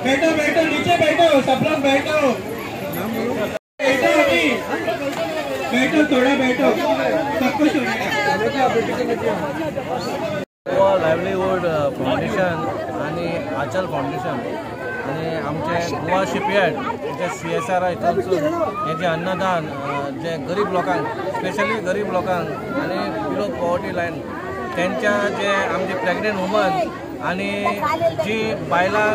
बैठो बैठो नीचे बैठो, सब लोग बैठो बैठो अभी बैठो, थोड़ा बैठो, सब कुछ गोवा लायव्हलीहूड फाउंडेशन आणि आचल फाउंडेशन आणि आमचे गोवा शिपयार्ड जे CSR हितूनसून हे जे अन्नदान जे गरीब लोकांक, स्पेशली गरीब लोकांक आणि बिलो पॉवर्टी लायन त्यांच्या जे आमचे प्रेग्नेंट वुमन आणि जी बायलां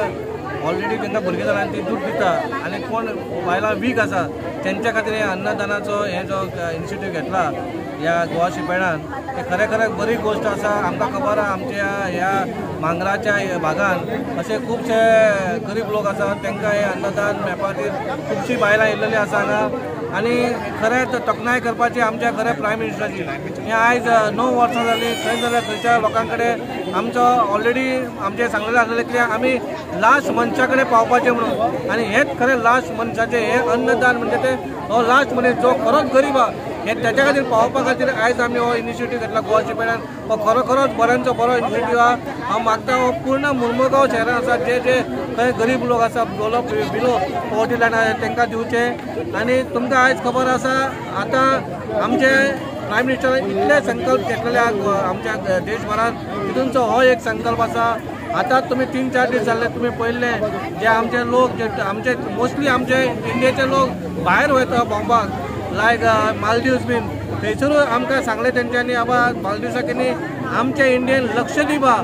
ऑलरेडी तांकां भुरगीं जालां ती दूध दिता आनी कोण बायलां वीक आसा त्यांच्या खातीर हे अन्नदानाचो हे जो इनिशिएटीव घेतला ह्या गोवा शिपयार्डान ते खरें बरी गोष्ट आसा। आमकां खबर आसा आमच्या ह्या मांगराच्या भागान असे खूबशे गरीब लोक आसात तांकां हे अन्नदान मेळपा खातीर खुबशीं बायलां येयल्लेलीं आसा हांगा आनी खरेंच तोखणाय करपाची आमच्या खरें प्रायम मिनिस्टराची। हें आयज 9 वर्सां जालीं खंय जाल्यार खंयच्या लोकां कडेन आमचो ऑलरेडी आमचें सांगलेलें आसलेलें कित्याक आमी लास्ट मनशा कडेन पावपाचें म्हणून आनी हेच खरें लास्ट मनशाचें हें अन्नदान म्हणजे ते हो लास्ट मनीस जो खरोच गरीब आहा हे त्याच्या खातीर पावोवपा खातीर आयज आमी हो इनिशिएटीव घेतला गोवा शिपयार्डान। हो खरोखरोच बऱ्यांचो बरो इनिशिएटीव आहा। हांव मागता हो पूर्ण मुर्मुगांव शहरान आसा जे खंय गरीब लोक आसा बिलो पॉवर्टी लायन तांकां दिवचे। आनी तुमकां आयज खबर आसा आतां आमचे प्रायम मिनिस्टरान इतले संकल्प घेतलेले आमच्या देशभरात तितूनचो हो एक संकल्प आसा। आता तुम्ही 3-4 दीस जाल्ले तुम्ही पळयल्ले जे आमचे लोक जे आमचे मोस्टली आमचे इंडियेचे लोक भायर वयता भोंवपाक लायक मालदीव्स बीन थंयसरूय आमकां सांगलें तेंच्यांनी आबा मालदीवसाक न्ही आमच्या इंडियेन लक्षद्वीप आहा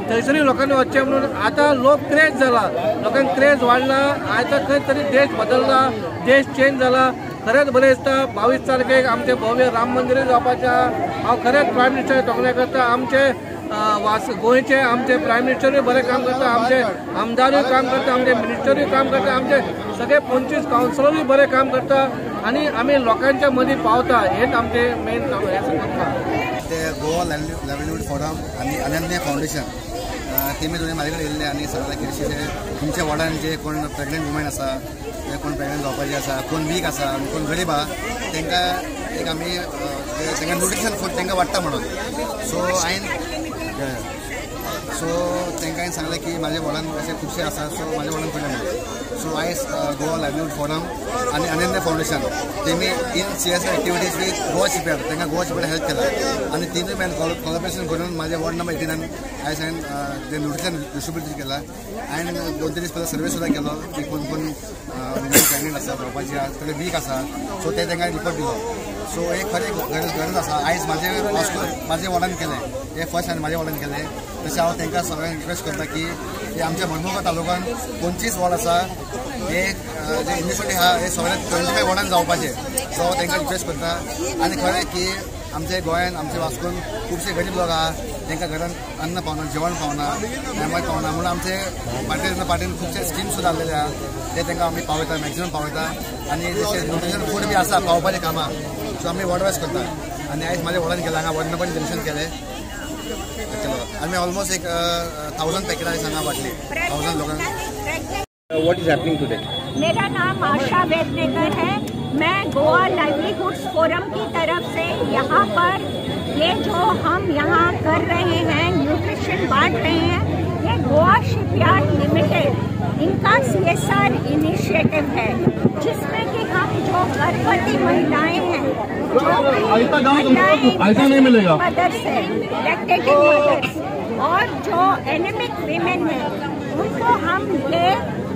थंयसरूय लोकांनी वचचें म्हणून आतां लोक क्रेज जाला, लोकांक क्रेज वाडला। आतां खंय तरी देश बदलला, देश चेंज जाला। खरेंच बरें दिसता 22 तारखेक आमचें भव्य राम मंदिरूय जावपाचें आहा। हांव खरेंच प्रायम मिनिस्टर तोखणाय करता आमचे गोंयचे आमचे प्रायम मिनिस्टरूय बरें काम करता, आमचे आमदारूय काम करता, आमचे मिनिस्टरूय काम करता, आमचे सगळे 25 कावन्सिलरूय बरें काम करता आनी आमी लोकांच्या मदीं पावता हेच आमचे मेन काम ते गोवा लायव्हलीहूड फोरम आनी अनन्या फाउंडेशन तेमी दोनी म्हाजे कडेन येयल्ले आनी सांगले की तुमच्या वार्डान जे कोण प्रेग्नेंट वुमन आसा ते कोण प्रेग्नेंट जावपाचे आसा, कोण वीक आसा आनी कोण गरीब आहा तांकां एक आमी तांकां न्यूट्रिशन फूड तांकां वाडटा म्हणून सो तांकां हांवें सांगलें की म्हाज्या वार्डान अशे खुबशे आसा सो म्हाज्या वार्डान पडले म्हणून। सो आयज गोवा लायव्हलीहूड फोरम आनी अनन्या फाउंडेशन तेमी इन CSR activities with Goa shipyard तांकां गोवा शिपयार्ड हेल्प केला आनी तिनूय मेन कोलॅबोरेशन करून म्हाज्या वॉर्ड नंबर 18 आयज हांवें ते न्यूट्रिशन डिस्ट्रिब्यूट केला। हांवें 2-3 दीस पयलीं सर्वे सुद्दां केलो की कोण कोण प्रेग्नेंट आसा जावपाची आसा थोडे वीक आसा सो ते तांकां रिपोर्ट दिलो। सो हे खरें गरज आसा आयज म्हाज्या वॉर्डान केलें हे फर्स्ट हांवें म्हाज्या वॉर्डान केलें। तशें हांव तांकां सगळ्यांक रिक्वेस्ट करता की आमच्या मुर्मुगांव तालुक्यान 25 वॉर्ड आसा हे जे इनिशिएटीव आहा हे सगळे 25 वॉर्डान जावपाचे सो हांव तांकां रिक्वेस्ट करता। आनी खरें की आमच्या गोंयान आमच्या वास्कोन खुबशे गरीब लोक आहा तांकां घरान अन्न पावना, जेवण पावना, मेळपाक पावना म्हणून आमचे भारतीय जनता पार्टीन खुबशे स्किम्स सुद्दां हाडलेले आहा ते तांकां आमी पावयता, मॅक्झिमम पावयता आनी जशें न्यूट्रिशन फूड बी आसा पावपाचें कामां सो आमी वॉर्ड वायज करता। आनी आयज म्हाज्या वॉर्डान केलां हांगा वॉर्ड नंबर जनरेशन केलें आमी ऑलमोस्ट एक 1000 पैकेटां हांगा वाटली 1000 लोकांक। What is happening today? मेरा नाम आशा वेदनेकर है। मैं गोवा लाइवलीहुड फोरम की तरफ से यहाँ पर ये जो हम यहाँ कर रहे हैं न्यूट्रिशन बांट रहे हैं ये गोवा शिपयार्ड लिमिटेड इनका CSR इनिशिएटिव है जिसमें कि हम जो गर्भवती महिलाएं हैं मदर्स है लैक्टेटिंग मदर्स और जो एनीमिक वीमेन है उनको हम ये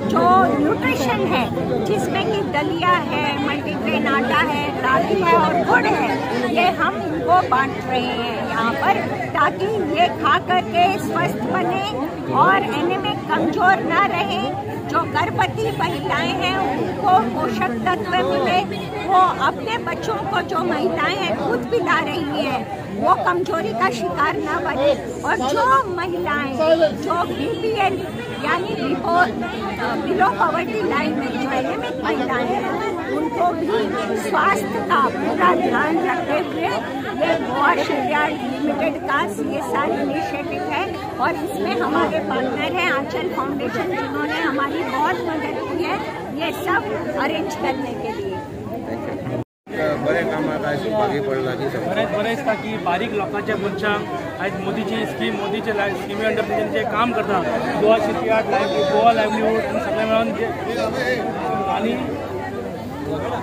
जो न्यूट्रिशन है, जिसमें कि दलिया है, मल्टीग्रेन आटा है, रागी है और गुड़ है, ये हम इनको बांट रहे हैं यहाँ पर, ताकि ये खा करके स्वस्थ बने और एनीमिक कमजोर ना रहे। जो गर्भवती महिलाएं हैं उनको पोषक तत्व मिले, वो अपने बच्चों को, जो महिलाएं हैं दूध पिला रही हैं, वो कमजोरी का शिकार ना बने। और जो महिलाएं जो BPL यानी बिलो पॉवर्टी लाइन में जो एनीमिक महिलाएं हैं, उनको भी स्वास्थ्य का पूरा ध्यान रखते हुए ये गोवा शिपयार्ड लिमिटेड का CSR इनिशिएटिव है। और इसमें हमारे पार्टनर हैं आंचल फाउंडेशन, जिन्होंने हमारी बहुत मदद की है ये सब अरेंज करने के लिए। बरें कामाक आयज भागी पडला की बरेच की बारीक लोकांच्या मनशांक आयज मोदीची स्कीम, मोदीचे स्किमी अंडर जे काम करता, गोवा शिपयार्ड, गोवा लायव्हलीहूड सगळे मेळून आणि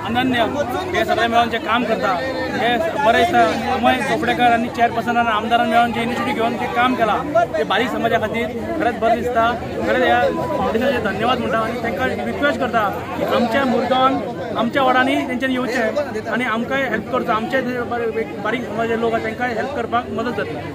अनन्य हे सगळे मेळून जे काम करता, हे बरेच अमय चोपडेकर आणि चेअरपर्सन आणि आमदारान मेळून जे इनिशिएटिव्ह घेऊन ते काम केला, ते बारीक समाजा खातीर खरेंच बरें दिसता। खरेंच ह्या फाउंडेशनाचे धन्यवाद म्हणटा आणि तांकां रिक्वेस्ट करता की आमच्या मुर्गांवान, आमच्या वार्डांनी तेंच्यांनी येवचें आणि आमकांय हेल्प करचो, आमचे बारीक समाजाचे लोक तांकांय हेल्प करपाक मदत जातली।